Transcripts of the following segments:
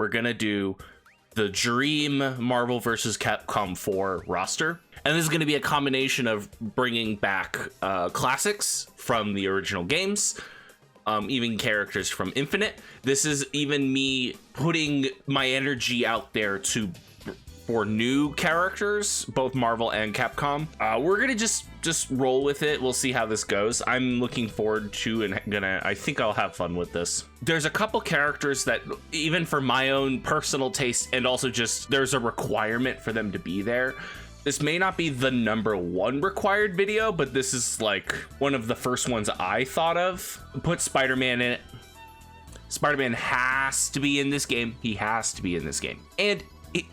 we're gonna do the Dream Marvel vs. Capcom 4 roster. And this is going to be a combination of bringing back classics from the original games, even characters from Infinite. This is even me putting my energy out there for new characters, both Marvel and Capcom. We're gonna just roll with it. We'll see how this goes. I'm looking forward to and I think I'll have fun with this. There's a couple characters that, even for my own personal taste, and also just there's a requirement for them to be there. This may not be the #1 required video, but this is like one of the first ones I thought of. Put Spider-Man in it. Spider-Man has to be in this game. He has to be in this game. And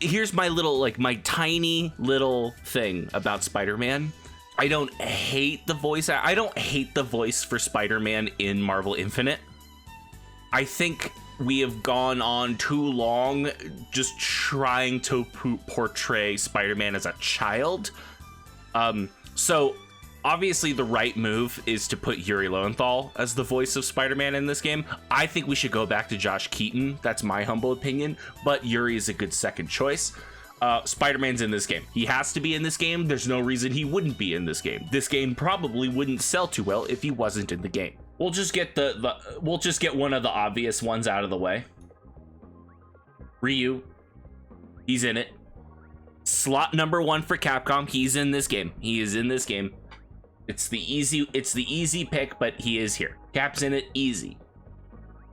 here's my little, like, my tiny little thing about Spider-Man. I don't hate the voice. I don't hate the voice for Spider-Man in Marvel Infinite. I think we have gone on too long just trying to portray Spider-Man as a child. So obviously the right move is to put Yuri Lowenthal as the voice of Spider-Man in this game. I think we should go back to Josh Keaton. That's my humble opinion, but Yuri is a good second choice. Spider-Man's in this game. He has to be in this game. There's no reason he wouldn't be in this game. This game probably wouldn't sell too well if he wasn't in the game. We'll just get we'll just get one of the obvious ones out of the way. Ryu, he's in it. Slot #1 for Capcom. He's in this game. He is in this game. It's the easy pick, but he is here. Cap's in it, easy.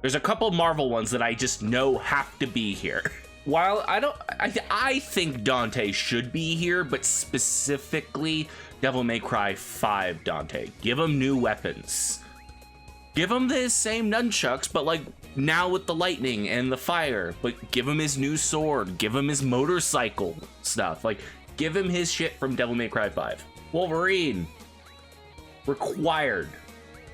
There's a couple Marvel ones that I just know have to be here. While I think Dante should be here, but specifically Devil May Cry 5 Dante. Give him new weapons. Give him the same nunchucks, but like now with the lightning and the fire. But give him his new sword. Give him his motorcycle stuff. Like, give him his shit from Devil May Cry 5. Wolverine. Required.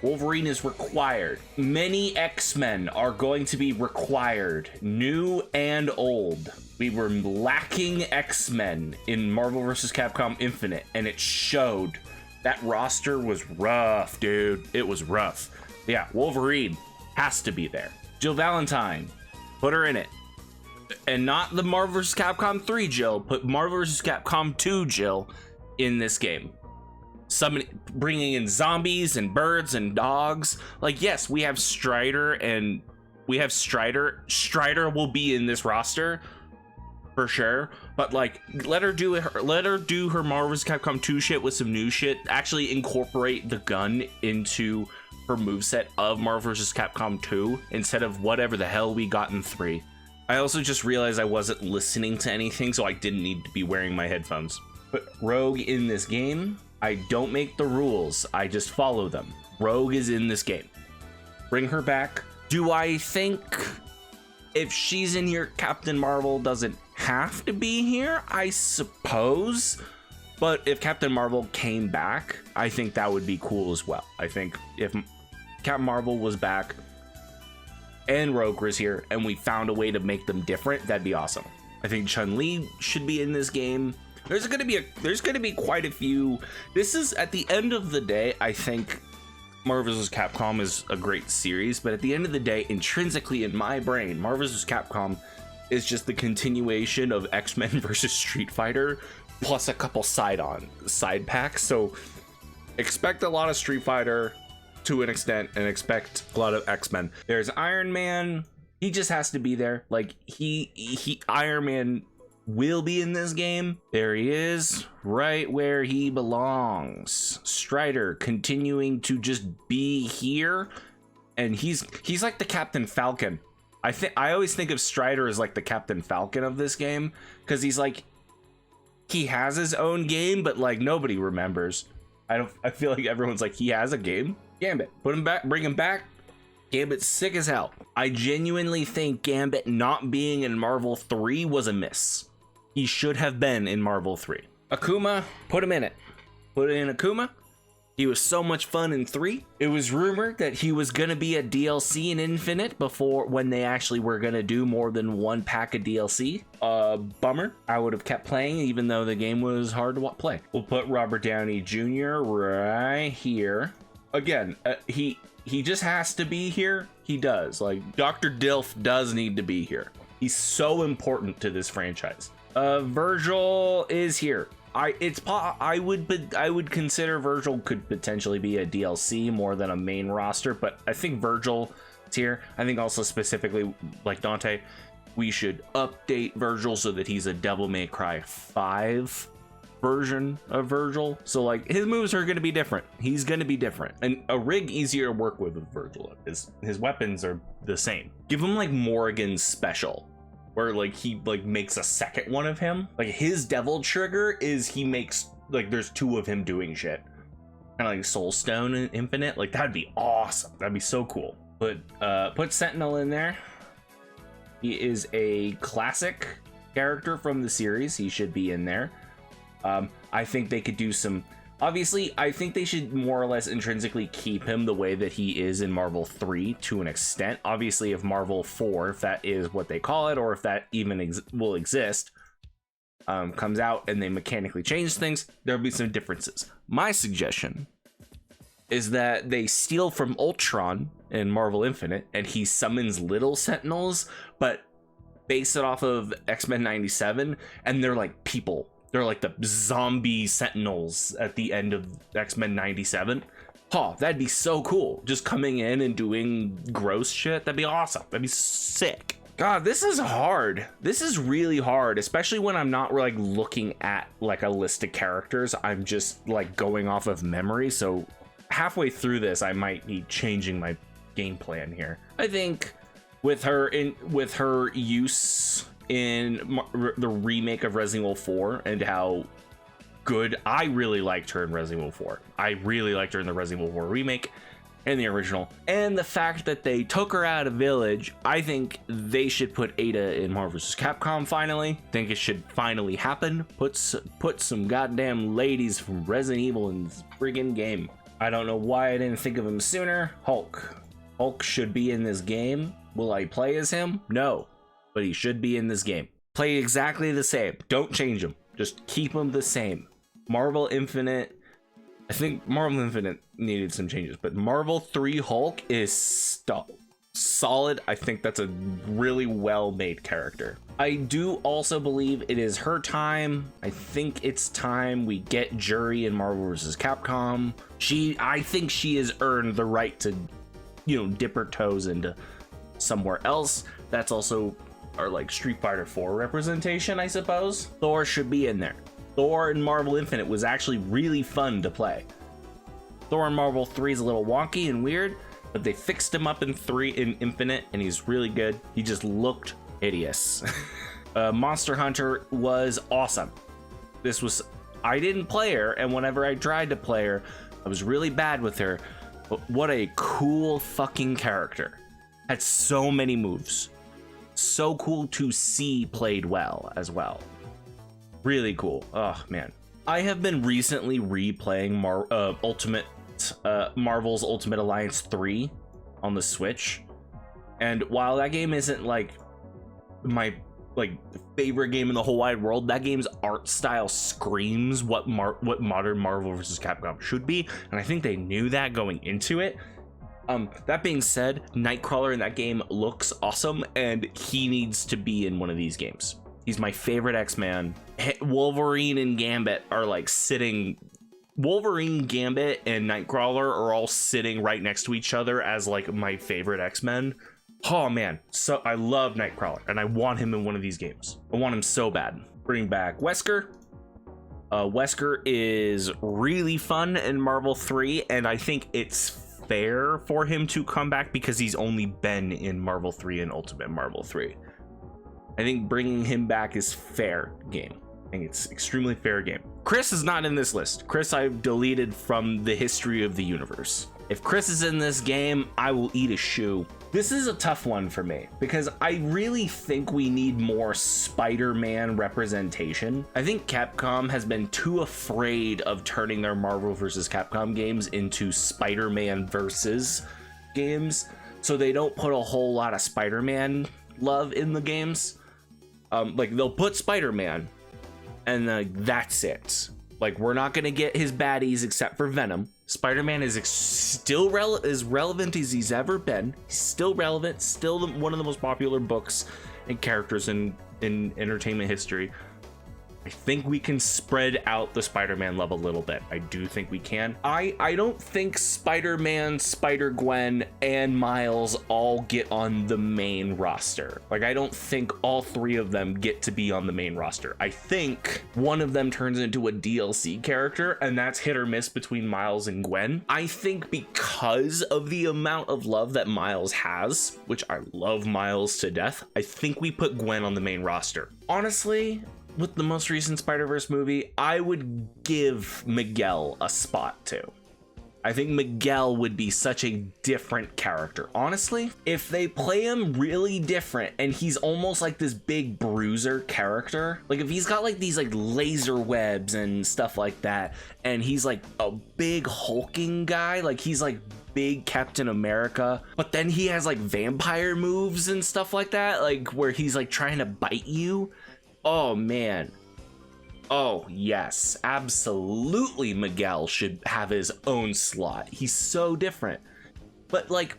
Wolverine is required. Many X-Men are going to be required, new and old. We were lacking X-Men in Marvel vs. Capcom Infinite, and it showed. That roster was rough, dude. It was rough. Yeah, Wolverine has to be there. Jill Valentine, put her in it. And not the Marvel vs. Capcom 3 Jill, put Marvel vs. Capcom 2 Jill in this game. Bringing in zombies and birds and dogs. Like, yes, we have Strider and we have Strider. Strider will be in this roster for sure, but like, let her do her Marvel vs. Capcom 2 shit with some new shit. Actually incorporate the gun into her moveset of Marvel vs. Capcom 2 instead of whatever the hell we got in 3. I also just realized I wasn't listening to anything, so I didn't need to be wearing my headphones. Put Rogue in this game. I don't make the rules, I just follow them. Rogue is in this game. Bring her back. Do I think if she's in here, Captain Marvel doesn't have to be here? I suppose. But if Captain Marvel came back, I think that would be cool as well. I think if Captain Marvel was back and Rogue was here and we found a way to make them different, that'd be awesome. I think Chun-Li should be in this game. There's gonna be quite a few. This is, at the end of the day, I think Marvel vs. Capcom is a great series, but at the end of the day, intrinsically in my brain, Marvel vs. Capcom is just the continuation of X-Men versus Street Fighter, plus a couple side packs. So expect a lot of Street Fighter to an extent, and expect a lot of X-Men. There's Iron Man. He just has to be there. Like, Iron Man will be in this game. There he is, right where he belongs. Strider continuing to just be here, and he's like the Captain Falcon. I always think of Strider as like the Captain Falcon of this game, because he's like, he has his own game, but like nobody remembers. I feel like everyone's like, he has a game. Gambit, put him back, bring him back. Gambit's sick as hell. I genuinely think Gambit not being in Marvel 3 was a miss. He should have been in Marvel 3. Akuma, put him in it. Put in Akuma. He was so much fun in 3. It was rumored that he was gonna be a DLC in Infinite before, when they actually were gonna do more than one pack of DLC. Bummer. I would have kept playing even though the game was hard to play. We'll put Robert Downey Jr. right here. Again, he just has to be here. He does. Like, Dr. Dilf does need to be here. He's so important to this franchise. Virgil is here. I would consider Virgil could potentially be a DLC more than a main roster, but I think Virgil is here. I think also specifically like Dante, we should update Virgil so that he's a Devil May Cry 5 version of Virgil. So like his moves are going to be different. He's going to be different, and a rig easier to work with Virgil. His weapons are the same. Give him like Morrigan's special, where like he like makes a second one of him. Like his devil trigger is he makes like there's two of him doing shit, kind of like Soulstone and Infinite. Like that'd be awesome. That'd be so cool. Put Sentinel in there. He is a classic character from the series. He should be in there. I think they could do some. Obviously, I think they should more or less intrinsically keep him the way that he is in Marvel 3 to an extent. Obviously, if Marvel 4, if that is what they call it, or if that even will exist, comes out and they mechanically change things, there'll be some differences. My suggestion is that they steal from Ultron in Marvel Infinite, and he summons little Sentinels, but base it off of X-Men 97, and they're like people. They're like the zombie Sentinels at the end of X-Men 97. Oh, that'd be so cool. Just coming in and doing gross shit. That'd be awesome. That'd be sick. God, this is hard. This is really hard, especially when I'm not like looking at like a list of characters. I'm just like going off of memory. So halfway through this, I might be changing my game plan here. I think with her use in the remake of Resident Evil 4 and how good I really liked her in Resident Evil 4. I really liked her in the Resident Evil 4 remake and the original. And the fact that they took her out of Village, I think they should put Ada in Marvel vs. Capcom finally. Think it should finally happen. Put some goddamn ladies from Resident Evil in this friggin' game. I don't know why I didn't think of him sooner. Hulk. Hulk should be in this game. Will I play as him? No. But he should be in this game. Play exactly the same. Don't change him. Just keep him the same. Marvel Infinite. I think Marvel Infinite needed some changes, but Marvel 3 Hulk is solid. I think that's a really well-made character. I do also believe it is her time. I think it's time we get Jury in Marvel vs. Capcom. I think she has earned the right to, dip her toes into somewhere else. That's also our like Street Fighter 4 representation, I suppose. Thor should be in there. Thor in Marvel Infinite was actually really fun to play. Thor in Marvel 3 is a little wonky and weird, but they fixed him up in Infinite, and he's really good. He just looked hideous. Monster Hunter was awesome. I didn't play her, and whenever I tried to play her, I was really bad with her, but what a cool fucking character. Had so many moves. So cool to see played well as well. Really cool. Oh man, I have been recently replaying Marvel's Ultimate Alliance 3 on the Switch, and while that game isn't like my favorite game in the whole wide world, that game's art style screams what modern Marvel vs. Capcom should be, and I think they knew that going into it. That being said, Nightcrawler in that game looks awesome, and he needs to be in one of these games. He's my favorite X-Man. Wolverine and Gambit are like sitting. Wolverine, Gambit, and Nightcrawler are all sitting right next to each other as like my favorite X-Men. Oh man, so I love Nightcrawler, and I want him in one of these games. I want him so bad. Bring back Wesker. Wesker is really fun in Marvel 3, and I think it's fair for him to come back because he's only been in Marvel 3 and Ultimate Marvel 3. I think bringing him back is fair game. I think it's extremely fair game. Chris is not in this list. Chris I've deleted from the history of the universe. If Chris is in this game, I will eat a shoe. This is a tough one for me because I really think we need more Spider-Man representation. I think Capcom has been too afraid of turning their Marvel vs. Capcom games into Spider-Man versus games, so they don't put a whole lot of Spider-Man love in the games. Like they'll put Spider-Man and that's it. Like we're not gonna get his baddies except for Venom. Spider-Man is still as relevant as he's ever been. He's still relevant, still one of the most popular books characters in entertainment history. I think we can spread out the Spider-Man love a little bit. I do think we can. I don't think Spider-Man, Spider-Gwen, and Miles all get on the main roster. Like, I don't think all three of them get to be on the main roster. I think one of them turns into a DLC character, and that's hit or miss between Miles and Gwen. I think because of the amount of love that Miles has, which I love Miles to death, I think we put Gwen on the main roster. Honestly, with the most recent Spider-Verse movie, I would give Miguel a spot too. I think Miguel would be such a different character. Honestly, if they play him really different and he's almost like this big bruiser character, like if he's got like these like laser webs and stuff like that, and he's like a big hulking guy, like he's like big Captain America, but then he has like vampire moves and stuff like that, like where he's like trying to bite you. Oh man. Oh yes, absolutely Miguel should have his own slot. He's so different. But like,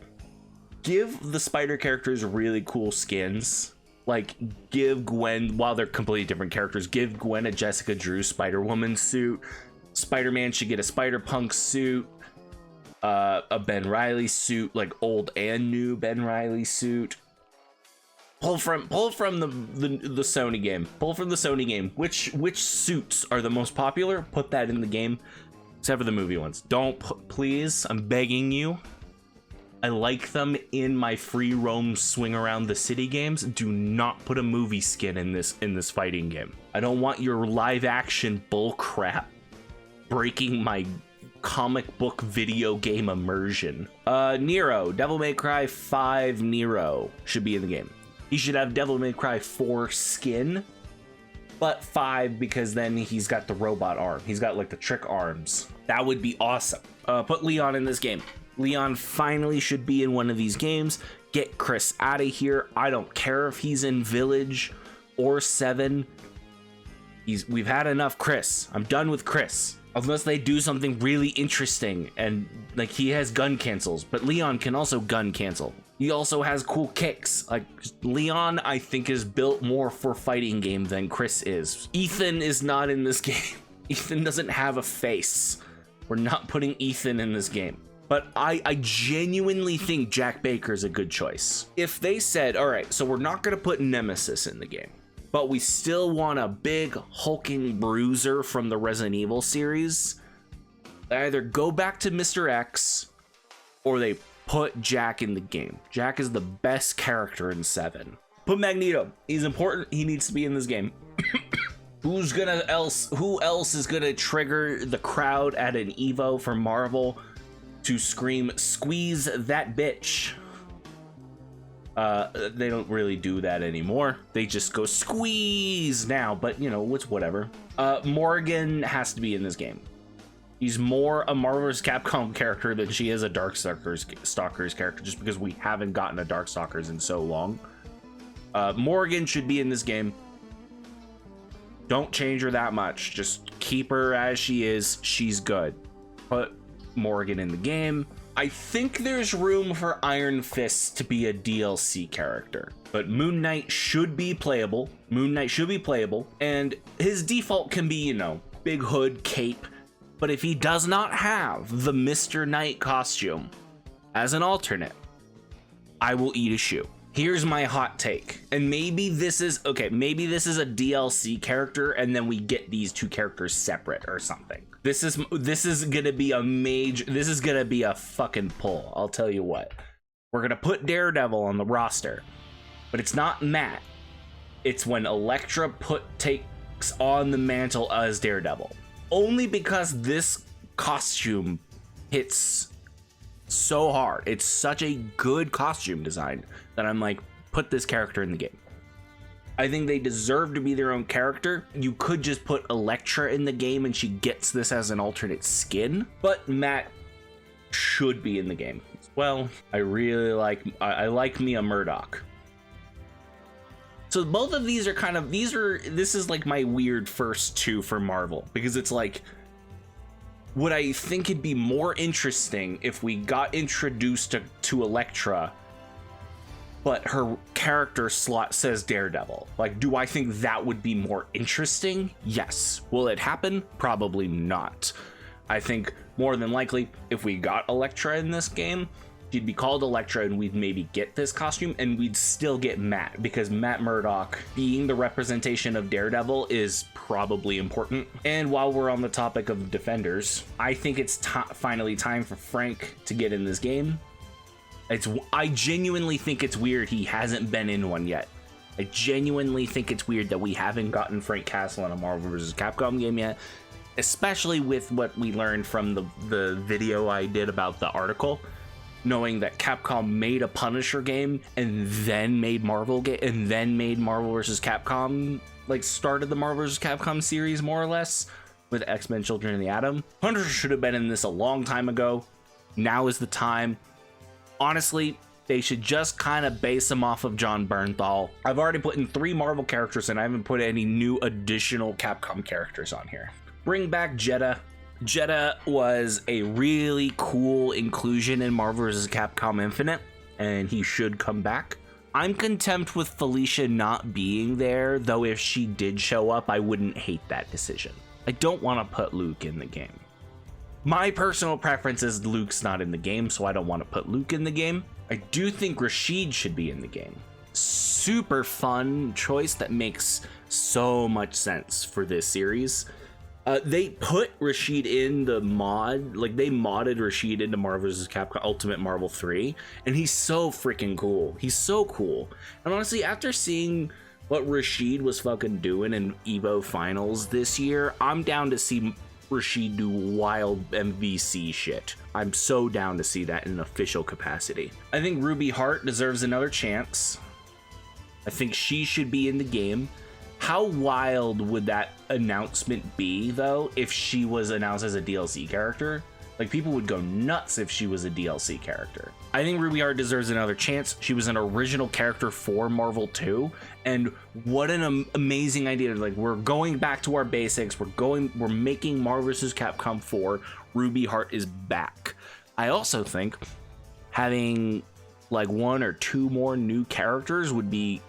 give the spider characters really cool skins. Like, give Gwen, while they're completely different characters, give Gwen a Jessica Drew Spider-Woman suit. Spider-Man should get a Spider-Punk suit. A Ben Reilly suit, like old and new Ben Reilly suit. Pull from the Sony game. Pull from the Sony game. Which suits are the most popular? Put that in the game, except for the movie ones. Don't please. I'm begging you. I like them in my free roam swing around the city games. Do not put a movie skin in this fighting game. I don't want your live action bull crap breaking my comic book video game immersion. Nero, Devil May Cry 5 Nero should be in the game. He should have Devil May Cry 4 skin, but 5 because then he's got the robot arm. He's got like the trick arms. That would be awesome. Put Leon in this game. Leon finally should be in one of these games. Get Chris out of here. I don't care if he's in Village or 7. We've had enough Chris. I'm done with Chris. Unless they do something really interesting and like he has gun cancels, but Leon can also gun cancel. He also has cool kicks. Like Leon, I think, is built more for fighting game than Chris is. Ethan is not in this game. Ethan doesn't have a face. We're not putting Ethan in this game. But I genuinely think Jack Baker's a good choice. If they said, all right, so we're not gonna put Nemesis in the game, but we still want a big hulking bruiser from the Resident Evil series, they either go back to Mr. X or they put Jack in the game. Jack is the best character in 7. Put Magneto. He's important. He needs to be in this game. Who else is gonna trigger the crowd at an Evo for Marvel to scream, "Squeeze that bitch"? They don't really do that anymore. They just go squeeze now, but you know, it's whatever. Morrigan has to be in this game. He's more a Marvel vs. Capcom character than she is a Darkstalkers character, just because we haven't gotten a Darkstalkers in so long. Morrigan should be in this game. Don't change her that much. Just keep her as she is. She's good. Put Morrigan in the game. I think there's room for Iron Fist to be a DLC character, but Moon Knight should be playable. Moon Knight should be playable, and his default can be, you know, big hood, cape. But if he does not have the Mr. Knight costume as an alternate, I will eat a shoe. Here's my hot take, and maybe this is okay. Maybe this is a DLC character, and then we get these two characters separate or something. This is gonna be a major. This is gonna be a fucking pull. I'll tell you what. We're gonna put Daredevil on the roster, but it's not Matt. It's when Elektra takes on the mantle as Daredevil. Only because this costume hits so hard. It's such a good costume design that I'm like, put this character in the game. I think they deserve to be their own character. You could just put Elektra in the game and she gets this as an alternate skin, but Matt should be in the game. Well, I really like Mia Murdock. So both of these are kind of, this is like my weird first two for Marvel, because it's like, would I think it'd be more interesting if we got introduced to Elektra but her character slot says Daredevil. Like, do I think that would be more interesting? Yes. Will it happen? Probably not. I think more than likely, if we got Elektra in this game, she'd be called Elektra and we'd maybe get this costume and we'd still get Matt, because Matt Murdock being the representation of Daredevil is probably important. And while we're on the topic of Defenders, I think it's finally time for Frank to get in this game. I genuinely think it's weird he hasn't been in one yet. I genuinely think it's weird that we haven't gotten Frank Castle in a Marvel vs. Capcom game yet, especially with what we learned from the video I did about the article, knowing that Capcom made a Punisher game and then made Marvel vs. Capcom, like started the Marvel vs. Capcom series more or less with X-Men Children of the Atom. Punisher should have been in this a long time ago. Now is the time. Honestly, they should just kind of base him off of John Bernthal. I've already put in 3 Marvel characters and I haven't put any new additional Capcom characters on here. Bring back Jeddah. Jeddah was a really cool inclusion in Marvel vs. Capcom Infinite, and he should come back. I'm content with Felicia not being there, though if she did show up, I wouldn't hate that decision. I don't want to put Luke in the game. My personal preference is Luke's not in the game, so I don't want to put Luke in the game. I do think Rashid should be in the game. Super fun choice that makes so much sense for this series. They put Rashid in the mod, like they modded Rashid into Marvel vs. Capcom Ultimate Marvel 3, and he's so freaking cool. He's so cool. And honestly, after seeing what Rashid was fucking doing in EVO Finals this year, I'm down to see Rashid do wild MVC shit. I'm so down to see that in an official capacity. I think Ruby Hart deserves another chance. I think she should be in the game. How wild would that announcement be, though, if she was announced as a DLC character? Like, people would go nuts if she was a DLC character. I think Ruby Hart deserves another chance. She was an original character for Marvel 2, and what an amazing idea. Like, we're going back to our basics. We're making Marvel vs. Capcom 4. Ruby Hart is back. I also think having like 1 or 2 more new characters would be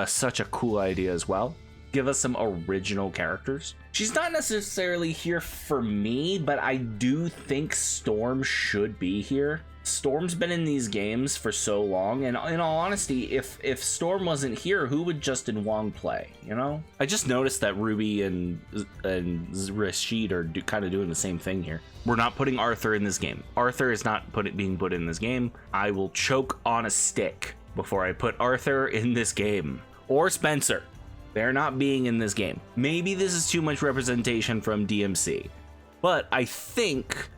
such a cool idea as well. Give us some original characters. She's not necessarily here for me, but I do think Storm should be here. Storm's been in these games for so long, and in all honesty, if Storm wasn't here, who would Justin Wong play, you know? I just noticed that Ruby and Rashid are kind of doing the same thing here. We're not putting Arthur in this game. Arthur is not being put in this game. I will choke on a stick before I put Arthur in this game. Or Spencer. They're not being in this game. Maybe this is too much representation from DMC, but I think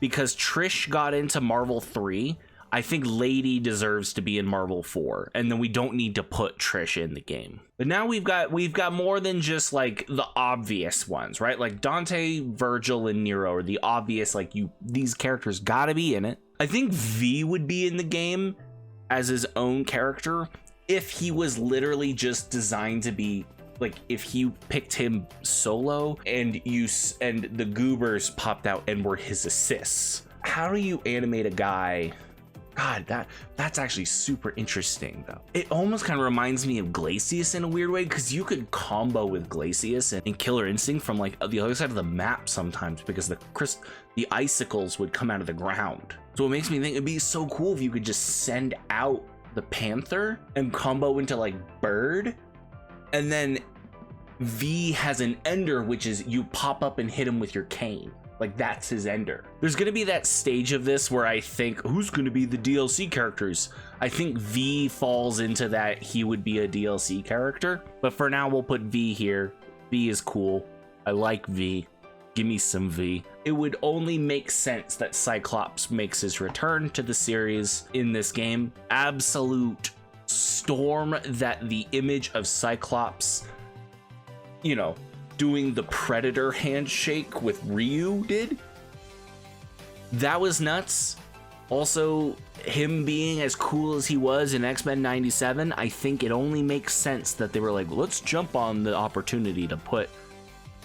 because Trish got into Marvel 3, I think Lady deserves to be in Marvel 4, and then we don't need to put Trish in the game. But now we've got more than just like the obvious ones, right? Like Dante, Virgil, and Nero are the obvious, like these characters gotta be in it. I think V would be in the game as his own character if he was literally just designed to be like, if you picked him solo and the goobers popped out and were his assists. How do you animate a guy? God, that's actually super interesting though. It almost kind of reminds me of Glacius in a weird way, because you could combo with Glacius and Killer Instinct from like the other side of the map sometimes, because the icicles would come out of the ground. So it makes me think it'd be so cool if you could just send out the Panther and combo into like Bird, and then V has an ender, which is you pop up and hit him with your cane. Like, that's his ender. There's gonna be that stage of this where I think, who's gonna be the DLC characters? I think V falls into that. He would be a DLC character, but for now we'll put V here. V is cool. I like V. Give me some V. It would only make sense that Cyclops makes his return to the series in this game. Absolute storm that the image of Cyclops, you know, doing the Predator handshake with Ryu did. That was nuts. Also, him being as cool as he was in X-Men 97, I think it only makes sense that they were like, let's jump on the opportunity to put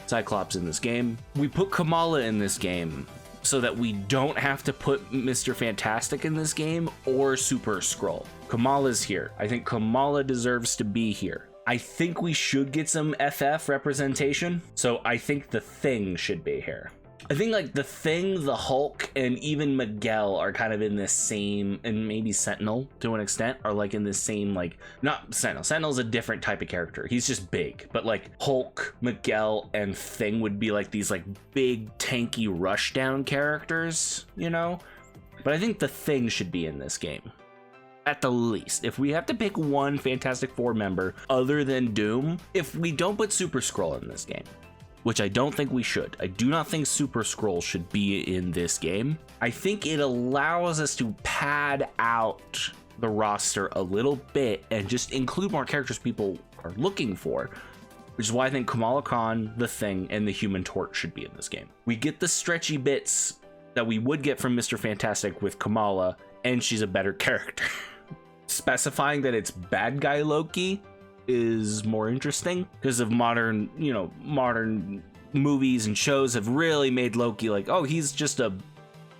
Cyclops in this game. We put Kamala in this game. so that we don't have to put Mr. Fantastic in this game or Super Skrull. Kamala's here. I think Kamala deserves to be here. I think we should get some FF representation. So I think the Thing should be here. I think like the Thing, the Hulk, and even Miguel are kind of in this same, and maybe Sentinel to an extent, are like in this same, like, not Sentinel. Sentinel's a different type of character. He's just big, but like Hulk, Miguel, and Thing would be like these like big tanky rushdown characters, you know? But I think the Thing should be in this game. At the least, if we have to pick one Fantastic Four member other than Doom, if we don't put Super Skrull in this game, which I don't think we should. I do not think Super Skrull should be in this game. I think it allows us to pad out the roster a little bit and just include more characters people are looking for, which is why I think Kamala Khan, the Thing, and the Human Torch should be in this game. We get the stretchy bits that we would get from Mr. Fantastic with Kamala, and she's a better character. Specifying that it's bad guy Loki is more interesting because of modern movies and shows have really made Loki like, oh, he's just a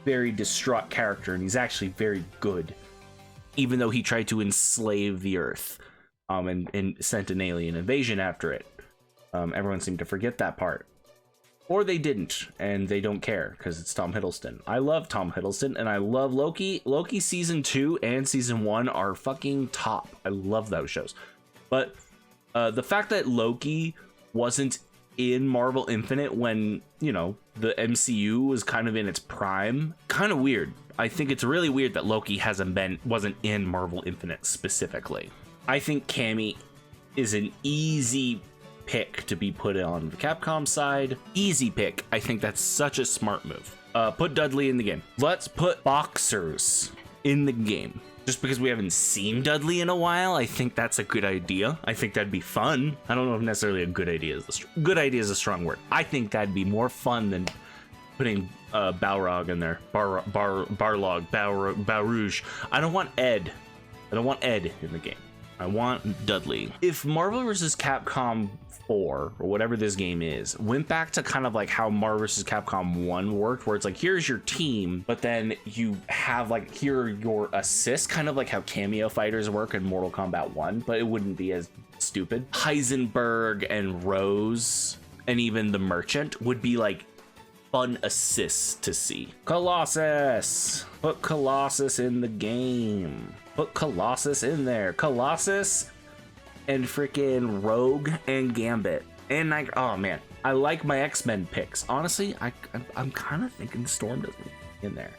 very distraught character and he's actually very good, even though he tried to enslave the Earth and sent an alien invasion after it. Everyone seemed to forget that part, or they didn't, and they don't care because it's Tom Hiddleston. I love Tom Hiddleston and I love Loki. Loki season 2 and season 1 are fucking top. I love those shows. But the fact that Loki wasn't in Marvel Infinite when, you know, the MCU was kind of in its prime, kind of weird. I think it's really weird that Loki wasn't in Marvel Infinite specifically. I think Cammy is an easy pick to be put on the Capcom side. Easy pick. I think that's such a smart move. Put Dudley in the game. Let's put boxers in the game. Just because we haven't seen Dudley in a while, I think that's a good idea. I think that'd be fun. I don't know if necessarily a good idea is good idea is a strong word. I think that'd be more fun than putting Balrog in there. Barlog, Balrouge. I don't want Ed. I don't want Ed in the game. I want Dudley. If Marvel vs. Capcom 4, or whatever this game is, went back to kind of like how Marvel vs. Capcom 1 worked, where it's like, here's your team, but then you have like, here are your assists, kind of like how cameo fighters work in Mortal Kombat 1, but it wouldn't be as stupid. Heisenberg and Rose, and even the Merchant would be like fun assists to see. Colossus! Put Colossus in the game. Put Colossus in there. Colossus and freaking Rogue and Gambit. And like, oh man, I like my X-Men picks. Honestly, I'm kind of thinking Storm doesn't in there.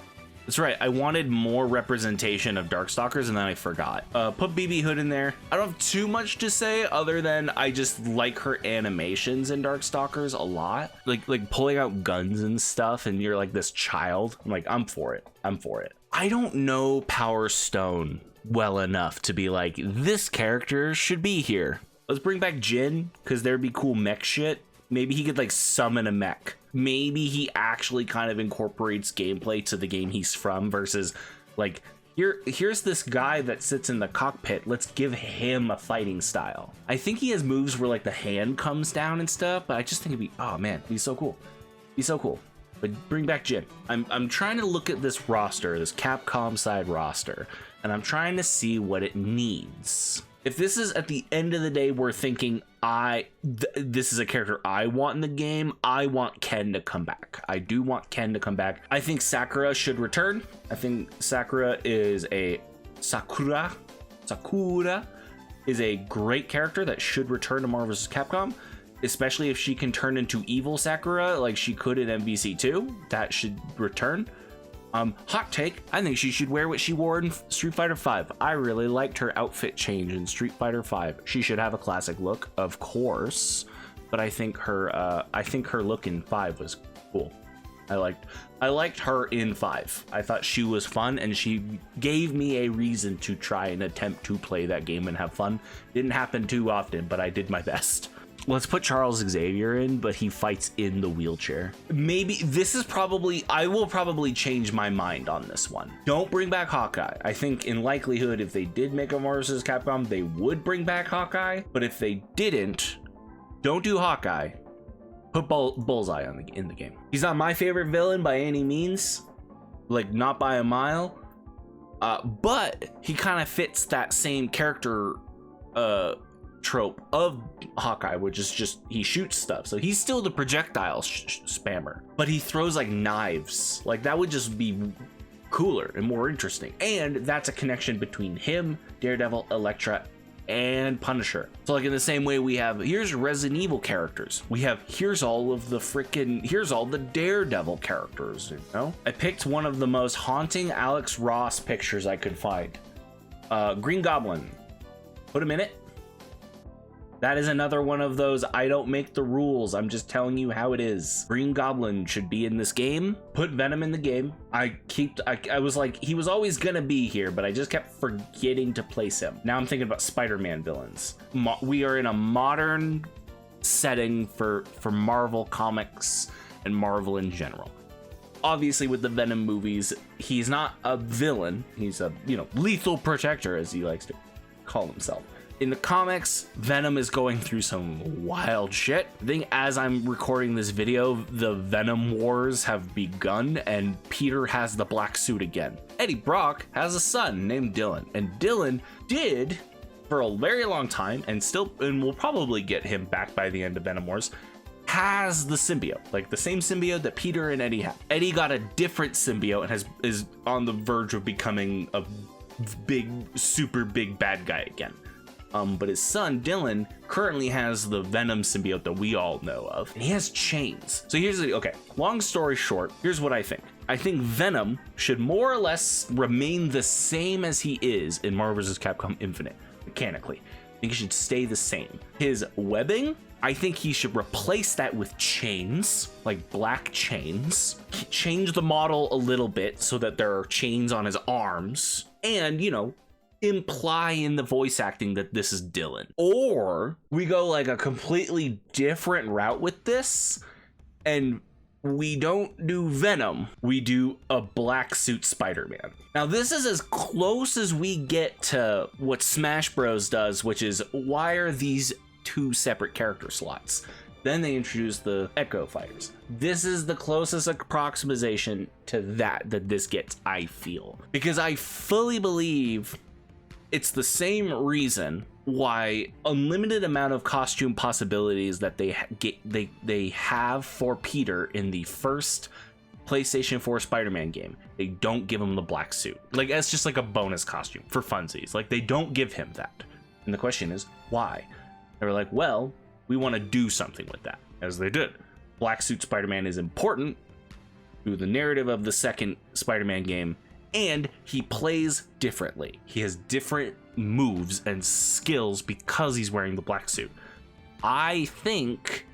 That's right, I wanted more representation of Darkstalkers and then I forgot. Put BB Hood in there. I don't have too much to say other than I just like her animations in Darkstalkers a lot. Like pulling out guns and stuff and you're like this child. I'm like, I'm for it. I'm for it. I don't know Power Stone well enough to be like, this character should be here. Let's bring back Jin, because there'd be cool mech shit. Maybe he could like summon a mech. Maybe he actually kind of incorporates gameplay to the game he's from versus like, here's this guy that sits in the cockpit. Let's give him a fighting style. I think he has moves where like the hand comes down and stuff, but I just think it'd be, oh man, he's so cool. He's so cool. But bring back Jin. I'm trying to look at this roster, this Capcom side roster, and I'm trying to see what it needs. If this is at the end of the day, we're thinking this is a character I want in the game, I want Ken to come back. I do want Ken to come back. I think Sakura should return. I think Sakura is a Sakura is a great character that should return to Marvel vs. Capcom. Especially if she can turn into evil Sakura like she could in MVC2, that should return. Hot take, I think she should wear what she wore in Street Fighter V. I really liked her outfit change in Street Fighter V. She should have a classic look, of course, but I think her look in 5 was cool. I liked her in 5. I thought she was fun and she gave me a reason to try and attempt to play that game and have fun. Didn't happen too often, but I did my best. Let's put Charles Xavier in, but he fights in the wheelchair. Maybe this is probably, I will probably change my mind on this one. Don't bring back Hawkeye. I think in likelihood, if they did make a Marvel vs. Capcom, they would bring back Hawkeye. But if they didn't, don't do Hawkeye. Put Bullseye in the game. He's not my favorite villain by any means, like not by a mile, but he kind of fits that same character trope of Hawkeye, which is just he shoots stuff. So he's still the projectile spammer, but he throws like knives. Like that would just be cooler and more interesting. And that's a connection between him, Daredevil, Elektra, and Punisher. So like in the same way we have, here's Resident Evil characters. We have, here's all the Daredevil characters, you know? I picked one of the most haunting Alex Ross pictures I could find. Green Goblin. Put him in it. That is another one of those, I don't make the rules, I'm just telling you how it is. Green Goblin should be in this game. Put Venom in the game. I was like, he was always gonna be here, but I just kept forgetting to place him. Now I'm thinking about Spider-Man villains. We are in a modern setting for Marvel comics and Marvel in general. Obviously with the Venom movies, he's not a villain. He's a, you know, lethal protector, as he likes to call himself. In the comics, Venom is going through some wild shit. I think as I'm recording this video, the Venom Wars have begun and Peter has the black suit again. Eddie Brock has a son named Dylan, and Dylan did for a very long time and will probably get him back by the end of Venom Wars, has the symbiote, like the same symbiote that Peter and Eddie have. Eddie got a different symbiote and is on the verge of becoming a super big bad guy again. But his son, Dylan, currently has the Venom symbiote that we all know of. And he has chains. So okay, long story short, here's what I think. I think Venom should more or less remain the same as he is in Marvel vs. Capcom Infinite, mechanically. I think he should stay the same. His webbing, I think he should replace that with chains, like black chains. Change the model a little bit so that there are chains on his arms. And, you know, imply in the voice acting that this is Dylan. Or we go like a completely different route with this and we don't do Venom, we do a black suit Spider-Man. Now this is as close as we get to what Smash Bros does, which is why are these two separate character slots? Then they introduce the Echo Fighters. This is the closest approximation to that this gets, I feel. Because I fully believe it's the same reason why unlimited amount of costume possibilities that they have for Peter in the first PlayStation 4 Spider-Man game, they don't give him the black suit. Like, it's just like a bonus costume for funsies. Like, they don't give him that. And the question is, why? They were like, well, we want to do something with that, as they did. Black suit Spider-Man is important to the narrative of the second Spider-Man game, and he plays differently. He has different moves and skills because he's wearing the black suit. I think,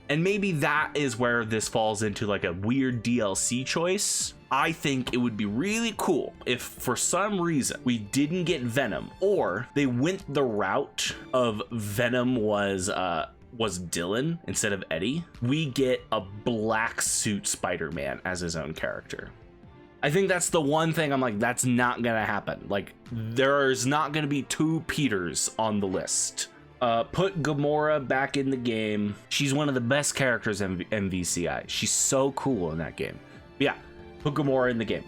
and maybe that is where this falls into like a weird DLC choice. I think it would be really cool if for some reason we didn't get Venom, or they went the route of Venom was Dylan instead of Eddie. We get a black suit Spider-Man as his own character. I think that's the one thing I'm like, that's not gonna happen. Like, there's not gonna be two Peters on the list. Put Gamora back in the game. She's one of the best characters in MVCI. She's so cool in that game. But yeah, put Gamora in the game.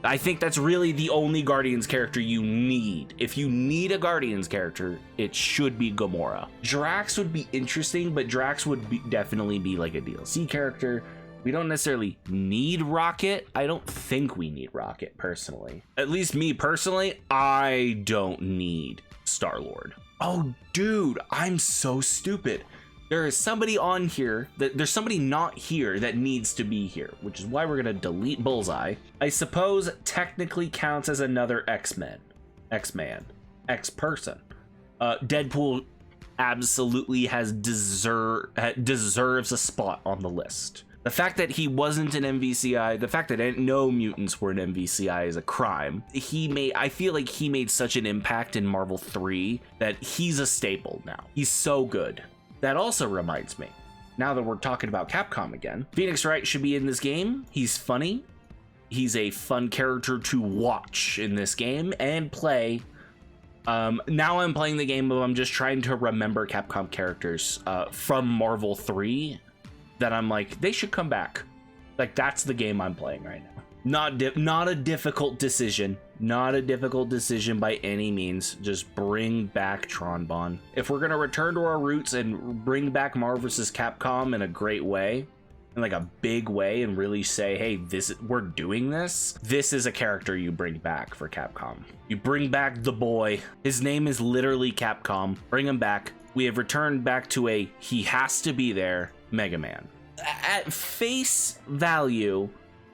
I think that's really the only Guardians character you need. If you need a Guardians character, it should be Gamora. Drax would be interesting, but Drax would definitely be like a DLC character. We don't necessarily need Rocket. I don't think we need Rocket, personally. At least me, personally, I don't need Star-Lord. Oh, dude, I'm so stupid. There is somebody on here, there's somebody not here that needs to be here, which is why we're gonna delete Bullseye. I suppose technically counts as another X-Man. X-person. Deadpool absolutely deserves a spot on the list. The fact that he wasn't an MVCI, the fact that no mutants were an MVCI is a crime. I feel like he made such an impact in Marvel 3 that he's a staple now. He's so good. That also reminds me, now that we're talking about Capcom again, Phoenix Wright should be in this game. He's funny. He's a fun character to watch in this game and play. Now I'm playing the game, but I'm just trying to remember Capcom characters from Marvel 3. that I'm like, they should come back. Like, that's the game I'm playing right now. Not a difficult decision. Not a difficult decision by any means. Just bring back Tronbon. If we're gonna return to our roots and bring back Marvel vs. Capcom in a great way, in like a big way, and really say, hey, we're doing this. This is a character you bring back for Capcom. You bring back the boy. His name is literally Capcom. Bring him back. We have returned back to he has to be there, Mega Man. At face value,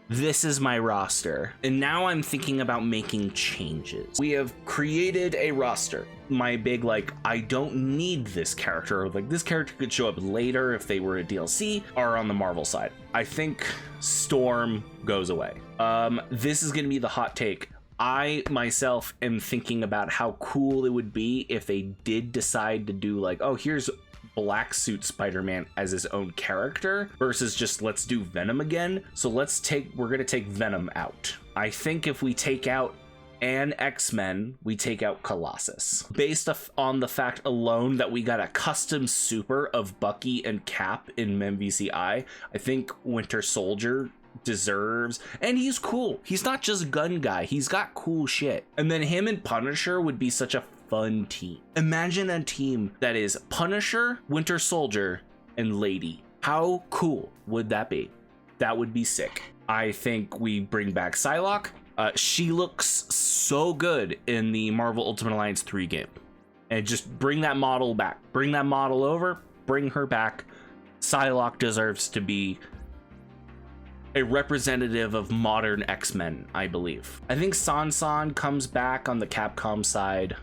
this is my roster, and now I'm thinking about making changes. We have created a roster. My big, like, I don't need this character, like, this character could show up later if they were a DLC, are on the Marvel side. I think Storm goes away. This is gonna be the hot take. I myself am thinking about how cool it would be if they did decide to do, like, oh, here's Black Suit Spider-Man as his own character versus just let's do Venom again. So we're gonna take Venom out. I think if we take out an X-Men, we take out Colossus. Based on the fact alone that we got a custom super of Bucky and Cap in MVCI, I think Winter Soldier deserves, and he's cool. He's not just gun guy, he's got cool shit. And then him and Punisher would be such a fun team. Imagine a team that is Punisher, Winter Soldier, and Lady. How cool would that be? That would be sick. I think we bring back Psylocke. She looks so good in the Marvel Ultimate Alliance 3 game. And just bring that model back. Bring that model over, bring her back. Psylocke deserves to be a representative of modern X-Men, I believe. I think Sansan comes back on the Capcom side.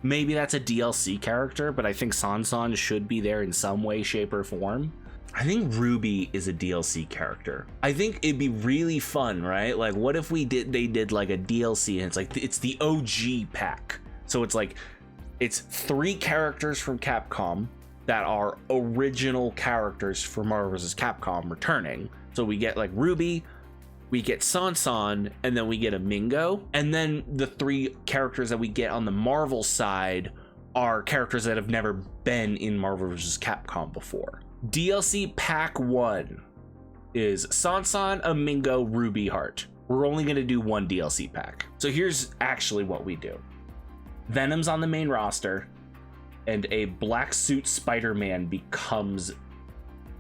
Maybe that's a DLC character, but I think Sansan should be there in some way, shape, or form. I think Ruby is a DLC character. I think it'd be really fun, right? Like, what if they did like a DLC and it's like, it's the OG pack. So it's like, it's 3 characters from Capcom that are original characters for Marvel vs. Capcom returning. So we get like Ruby, we get Sansan, and then we get a Mingo. And then the 3 characters that we get on the Marvel side are characters that have never been in Marvel vs. Capcom before. DLC pack 1 is Sansan, a Mingo, Ruby, Heart. We're only gonna do 1 DLC pack. So here's actually what we do. Venom's on the main roster, and a Black Suit Spider-Man becomes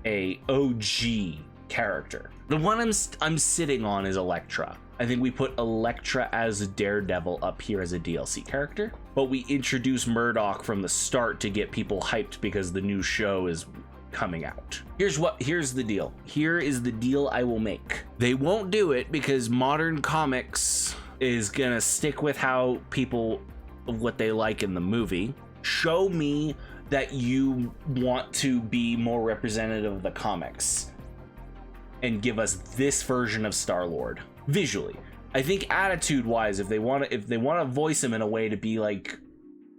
a OG character. The one I'm sitting on is Elektra. I think we put Elektra as Daredevil up here as a DLC character, but we introduce Murdoch from the start to get people hyped because the new show is coming out. Here's the deal. Here is the deal I will make. They won't do it because modern comics is gonna stick with how people, what they like in the movie. Show me that you want to be more representative of the comics and give us this version of Star-Lord visually. I think attitude-wise, if they want to voice him in a way to be like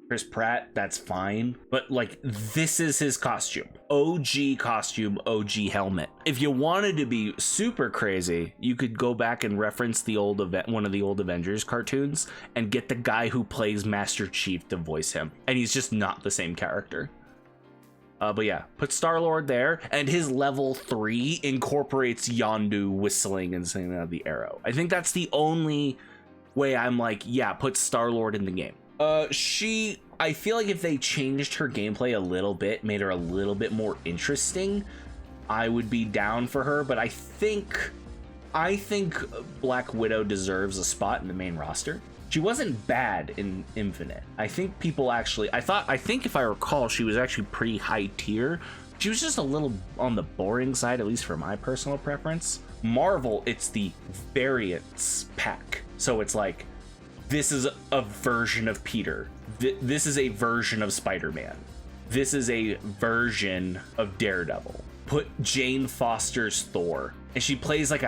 Chris Pratt, that's fine. But like, this is his costume. OG costume, OG helmet. If you wanted to be super crazy, you could go back and reference one of the old Avengers cartoons and get the guy who plays Master Chief to voice him. And he's just not the same character. But yeah, put Star-Lord there, and his level 3 incorporates Yondu whistling and singing out the arrow. I think that's the only way I'm like, yeah, put Star-Lord in the game. I feel like if they changed her gameplay a little bit, made her a little bit more interesting, I would be down for her, but I think Black Widow deserves a spot in the main roster. She wasn't bad in Infinite. I think people actually, I think if I recall, she was actually pretty high tier. She was just a little on the boring side, at least for my personal preference. Marvel, it's the variants pack. So it's like, this is a version of Peter. This is a version of Spider-Man. This is a version of Daredevil. Put Jane Foster's Thor, and she plays like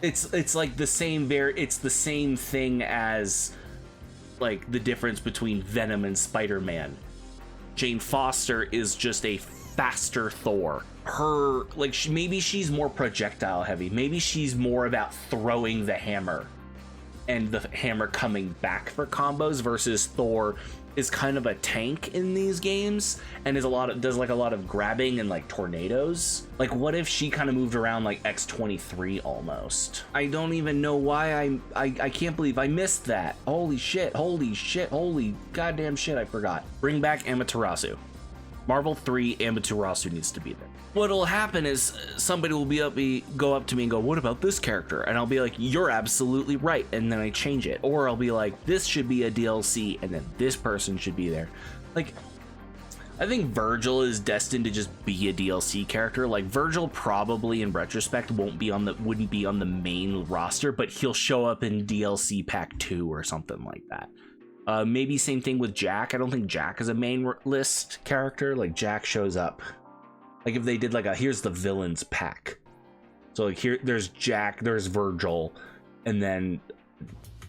it's like the same it's the same thing as like the difference between Venom and Spider-Man. Jane Foster is just a faster Thor. Her, like, maybe she's more projectile heavy. Maybe she's more about throwing the hammer and the hammer coming back for combos versus Thor is kind of a tank in these games and does like a lot of grabbing and like tornadoes. Like, what if she kind of moved around like X-23 almost? I don't even know why I can't believe I missed that. Holy shit, holy goddamn shit, I forgot. Bring back Amaterasu. Marvel 3 Amaterasu needs to be there. What'll happen is somebody will go up to me and go, what about this character? And I'll be like, you're absolutely right. And then I change it. Or I'll be like, this should be a DLC and then this person should be there. Like, I think Virgil is destined to just be a DLC character. Like, Virgil probably in retrospect wouldn't be on the main roster, but he'll show up in DLC Pack 2 or something like that. Maybe same thing with Jack. I don't think Jack is a main list character. Like, Jack shows up. Like, if they did like here's the villains pack. So like here, there's Jack, there's Virgil, and then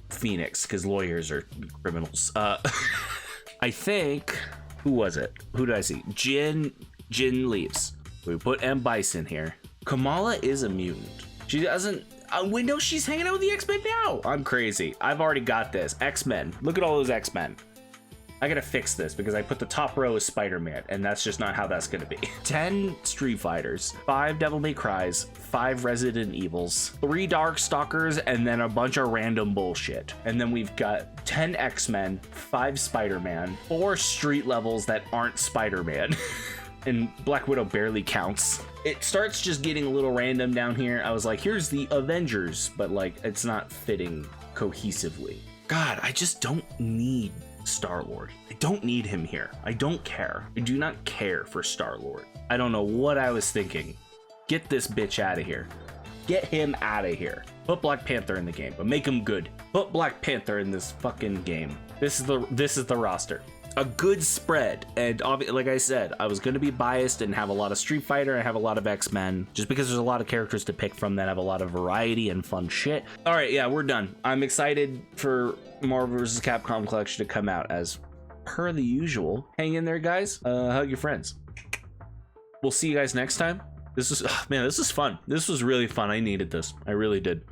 Phoenix, because lawyers are criminals. I think, who was it? Who did I see? Jin leaves. We put M. Bison here. Kamala is a mutant. She doesn't, we know she's hanging out with the X-Men now. I'm crazy. I've already got this. X-Men. Look at all those X-Men. I gotta fix this because I put the top row as Spider-Man, and that's just not how that's gonna be. 10 Street Fighters, 5 Devil May Cries, 5 Resident Evils, 3 Darkstalkers, and then a bunch of random bullshit. And then we've got 10 X-Men, 5 Spider-Man, 4 street levels that aren't Spider-Man. And Black Widow barely counts. It starts just getting a little random down here. I was like, here's the Avengers, but like, it's not fitting cohesively. God, I just don't need Star-Lord. I don't need him here. I don't care. I do not care for Star-Lord. I don't know what I was thinking. Get this bitch out of here. Get him out of here. Put Black Panther in the game, but make him good. Put Black Panther in this fucking game. This is the roster. A good spread, and like I said, I was going to be biased and have a lot of Street Fighter and have a lot of X-Men, just because there's a lot of characters to pick from that have a lot of variety and fun shit. All right, yeah, we're done. I'm excited for Marvel vs. Capcom Collection to come out as per the usual. Hang in there, guys. Hug your friends. We'll see you guys next time. This is, man, this is fun. This was really fun. I needed this. I really did.